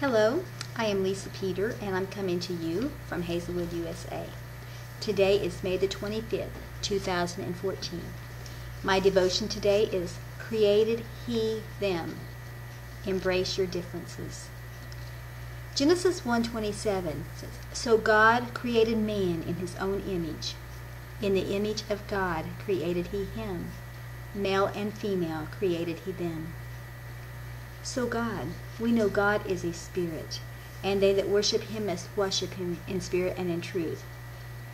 Hello, I am Lisa Peter, and I'm coming to you from Hazelwood, USA. Today is May the 25th, 2014. My devotion today is Created He Them. Embrace your differences. Genesis 1:27 says, So God created man in his own image. In the image of God created he him. Male and female created he them. So God, we know God is a spirit, and they that worship him must worship him in spirit and in truth.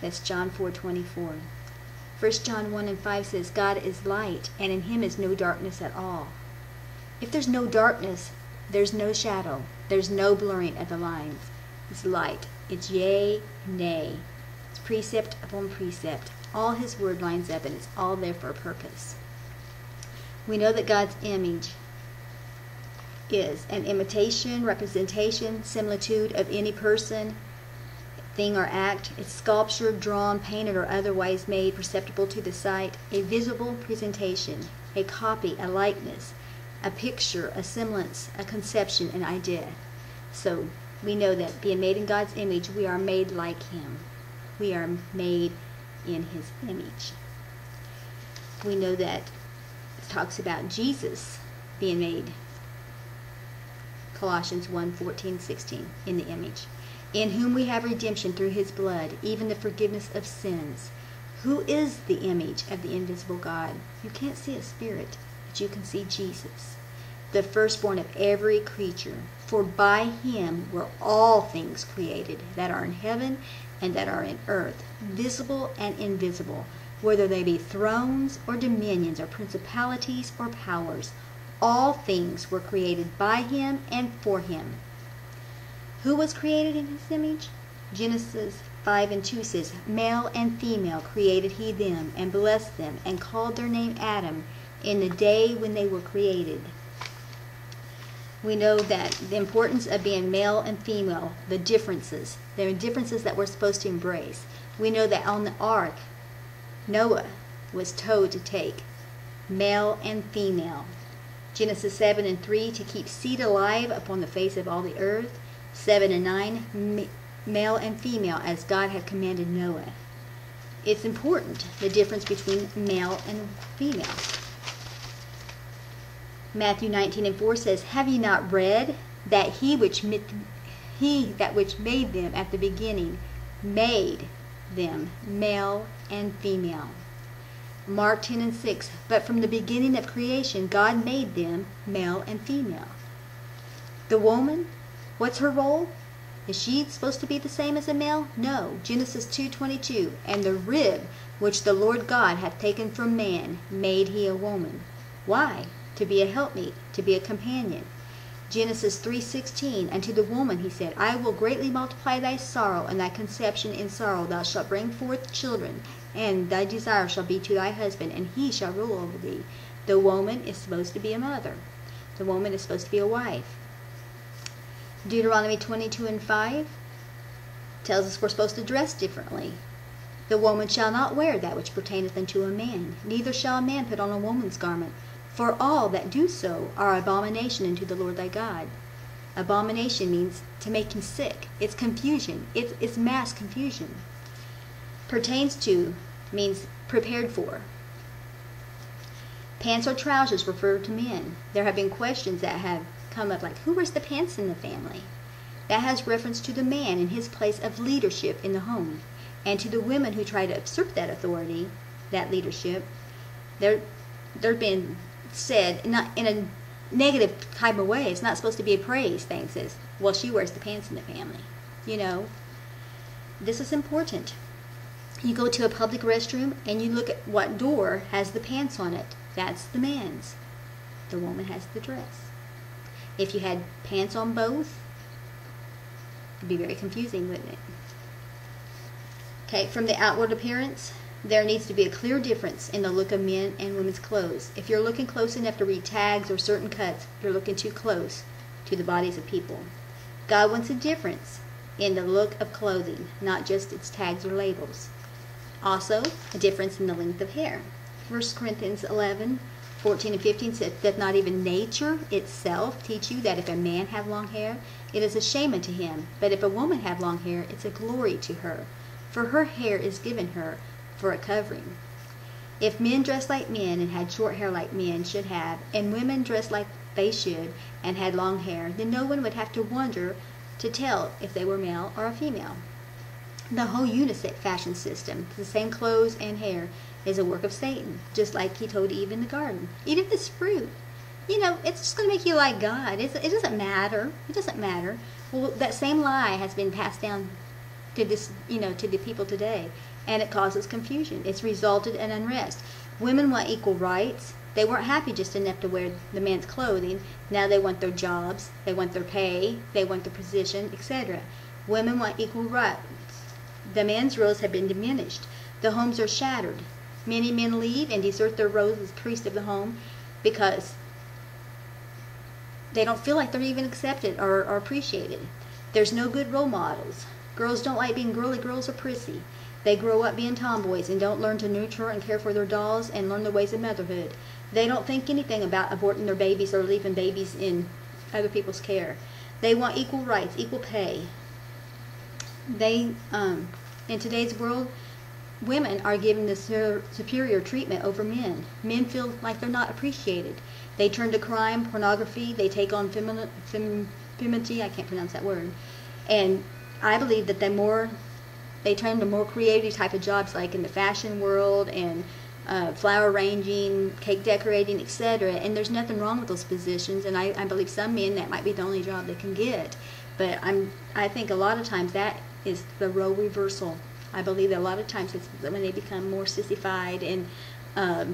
That's John 4:24. 1 John 1:5 says, God is light, and in him is no darkness at all. If there's no darkness, there's no shadow. There's no blurring of the lines. It's light. It's yea, nay. It's precept upon precept. All his word lines up, and it's all there for a purpose. We know that God's image is an imitation, representation, similitude of any person, thing, or act. It's sculptured, drawn, painted, or otherwise made perceptible to the sight, a visible presentation, a copy, a likeness, a picture, a semblance, a conception, an idea. So we know that being made in God's image, we are made like him. We are made in his image. We know that it talks about Jesus being made, Colossians 1:14-16, in the image, in whom we have redemption through his blood, even the forgiveness of sins. Who is the image of the invisible God? You can't see a spirit, but you can see Jesus, the firstborn of every creature. For by him were all things created, that are in heaven and that are in earth, visible and invisible, whether they be thrones or dominions or principalities or powers. All things were created by him and for him. Who was created in his image? Genesis 5:2 says, Male and female created he them, and blessed them, and called their name Adam, in the day when they were created. We know that the importance of being male and female, the differences. There are differences that we're supposed to embrace. We know that on the ark, Noah was told to take male and female. Genesis 7:3, to keep seed alive upon the face of all the earth. 7:9, male and female, as God had commanded Noah. It's important, the difference between male and female. Matthew 19:4 says, Have ye not read that he that which made them at the beginning made them male and female? Mark 10:6, But from the beginning of creation God made them male and female. The woman, what's her role? Is she supposed to be the same as a male? No. Genesis 2:22, And the rib which the Lord God hath taken from man made he a woman. Why? To be a helpmeet, to be a companion. Genesis 3:16, Unto the woman he said, I will greatly multiply thy sorrow, and thy conception in sorrow. Thou shalt bring forth children, and thy desire shall be to thy husband, and he shall rule over thee. The woman is supposed to be a mother. The woman is supposed to be a wife. Deuteronomy 22:5 tells us we're supposed to dress differently. The woman shall not wear that which pertaineth unto a man, neither shall a man put on a woman's garment. For all that do so are abomination unto the Lord thy God. Abomination means to make him sick. It's confusion. It's mass confusion. Pertains to means prepared for. Pants or trousers refer to men. There have been questions that have come up like, who wears the pants in the family? That has reference to the man in his place of leadership in the home. And to the women who try to usurp that authority, that leadership, they're being said, not in a negative type of way. It's not supposed to be a praise thing. It says, well, she wears the pants in the family. You know, this is important. You go to a public restroom and you look at what door has the pants on it. That's the man's. The woman has the dress. If you had pants on both, it'd be very confusing, wouldn't it? Okay, from the outward appearance, there needs to be a clear difference in the look of men and women's clothes. If you're looking close enough to read tags or certain cuts, you're looking too close to the bodies of people. God wants a difference in the look of clothing, not just its tags or labels. Also, a difference in the length of hair. 1 Corinthians 11, 14 and 15 says, doth not even nature itself teach you that if a man have long hair, it is a shame unto him, but if a woman have long hair, it's a glory to her, for her hair is given her for a covering. If men dressed like men and had short hair like men should have, and women dressed like they should and had long hair, then no one would have to wonder to tell if they were male or a female. The whole unisex fashion system, the same clothes and hair, is a work of Satan, just like he told Eve in the garden. Eat of this fruit. It's just going to make you like God. It doesn't matter. It doesn't matter. Well, that same lie has been passed down to to the people today, and it causes confusion. It's resulted in unrest. Women want equal rights. They weren't happy just enough to wear the man's clothing. Now they want their jobs, they want their pay, they want their position, etc. Women want equal rights. The man's roles have been diminished. The homes are shattered. Many men leave and desert their roles as priest of the home because they don't feel like they're even accepted or appreciated. There's no good role models. Girls don't like being girly girls or prissy. They grow up being tomboys and don't learn to nurture and care for their dolls and learn the ways of motherhood. They don't think anything about aborting their babies or leaving babies in other people's care. They want equal rights, equal pay. In today's world, women are given the superior treatment over men. Men feel like they're not appreciated. They turn to crime, pornography. They take on femininity. I can't pronounce that word. And I believe that they turn to more creative type of jobs, like in the fashion world and flower arranging, cake decorating, etc. And there's nothing wrong with those positions. And I believe some men that might be the only job they can get. But I think a lot of times that is the role reversal. I believe that a lot of times it's when they become more sissified and, I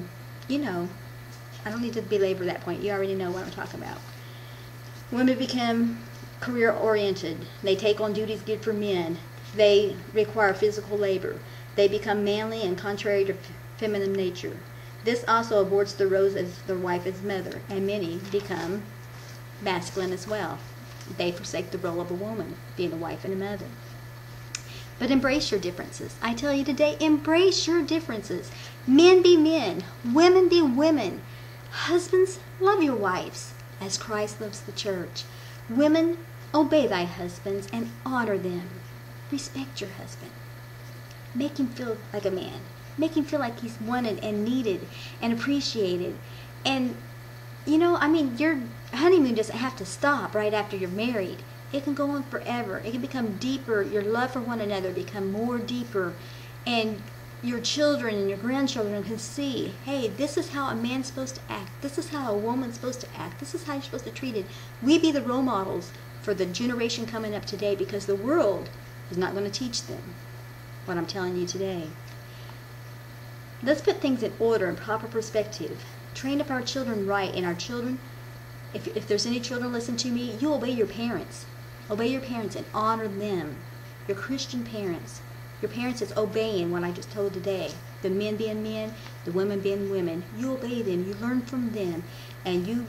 don't need to belabor that point. You already know what I'm talking about. Women become career-oriented. They take on duties good for men. They require physical labor. They become manly and contrary to feminine nature. This also aborts the roles as their wife as mother, and many become masculine as well. They forsake the role of a woman, being a wife and a mother. But embrace your differences. I tell you today, embrace your differences. Men be men. Women be women. Husbands, love your wives as Christ loves the church. Women, obey thy husbands and honor them. Respect your husband. Make him feel like a man. Make him feel like he's wanted and needed and appreciated. And, your honeymoon doesn't have to stop right after you're married. It can go on forever. It can become deeper. Your love for one another become more deeper. And your children and your grandchildren can see, hey, this is how a man's supposed to act. This is how a woman's supposed to act. This is how you're supposed to treat it. We be the role models for the generation coming up today, because the world is not going to teach them what I'm telling you today. Let's put things in order and proper perspective. Train up our children right. And our children, if there's any children listen to me, you obey your parents. Obey your parents and honor them. Your Christian parents. Your parents is obeying what I just told today. The men being men, the women being women. You obey them. You learn from them. And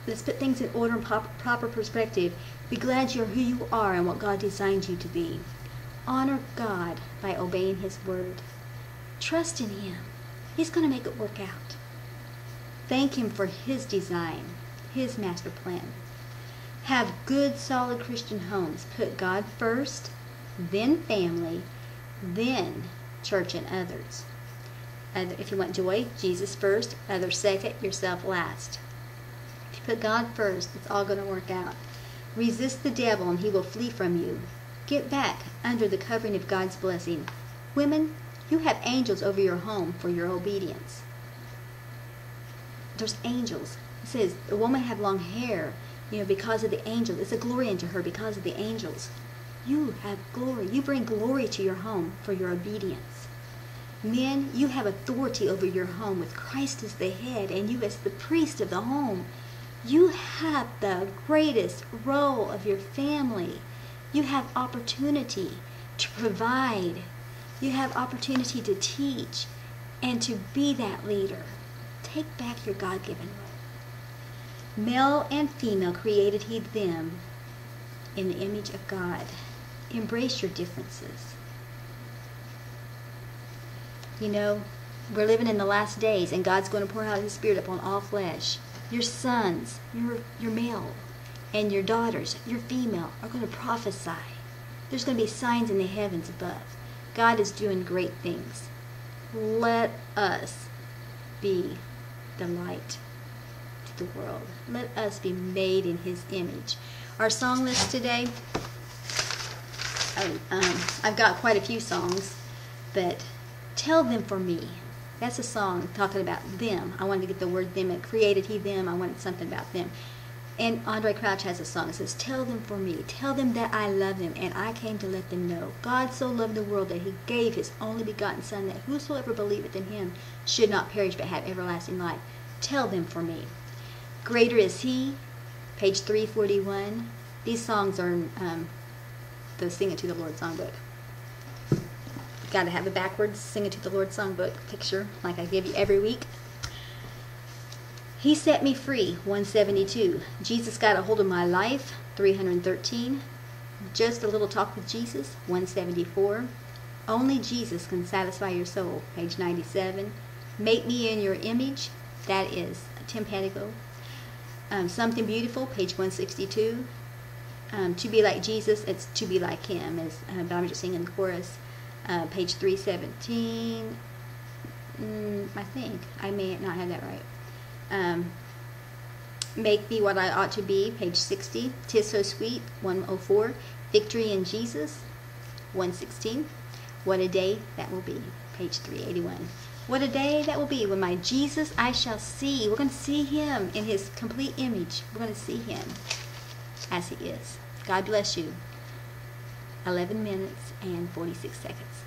let's put things in order and proper perspective. Be glad you're who you are and what God designed you to be. Honor God by obeying His word. Trust in Him. He's going to make it work out. Thank Him for His design, His master plan. Have good, solid Christian homes. Put God first, then family, then church and others. If you want joy, Jesus first, others second, yourself last. If you put God first, it's all going to work out. Resist the devil and he will flee from you. Get back under the covering of God's blessing. Women, you have angels over your home for your obedience. There's angels. It says the woman have long hair, because of the angels. It's a glory unto her because of the angels. You have glory. You bring glory to your home for your obedience. Men, you have authority over your home with Christ as the head and you as the priest of the home. You have the greatest role of your family. You have opportunity to provide. You have opportunity to teach and to be that leader. Take back your God-given role. Male and female created He them in the image of God. Embrace your differences. We're living in the last days, and God's going to pour out His Spirit upon all flesh. Your sons, your male, and your daughters, your female, are going to prophesy. There's going to be signs in the heavens above. God is doing great things. Let us be the light to the world. Let us be made in His image. Our song list today, I've got quite a few songs, but Tell Them For Me. That's a song talking about them. I wanted to get the word them. It created He them. I wanted something about them. And Andre Crouch has a song that says, Tell them for me. Tell them that I love them, and I came to let them know. God so loved the world that He gave His only begotten Son, that whosoever believeth in Him should not perish but have everlasting life. Tell them for me. Greater is He, page 341. These songs are in the Sing It to the Lord songbook. Got to have a backwards Sing It to the Lord songbook picture like I give you every week. He Set Me Free, 172. Jesus Got a Hold of My Life, 313. Just a Little Talk with Jesus, 174. Only Jesus Can Satisfy Your Soul, page 97. Make Me in Your Image, that is Tim Pettigo. Something Beautiful, page 162. To Be Like Jesus, it's To Be Like Him, but I'm just singing the chorus. Page 317. I think I may not have that right. Make Me What I Ought to Be, page 60. 'Tis So Sweet, 104. Victory in Jesus, 116. What a Day That Will Be, page 381. What a day that will be when my Jesus I shall see. We're going to see Him in His complete image. We're going to see Him as He is. God bless you. 11 minutes and 46 seconds.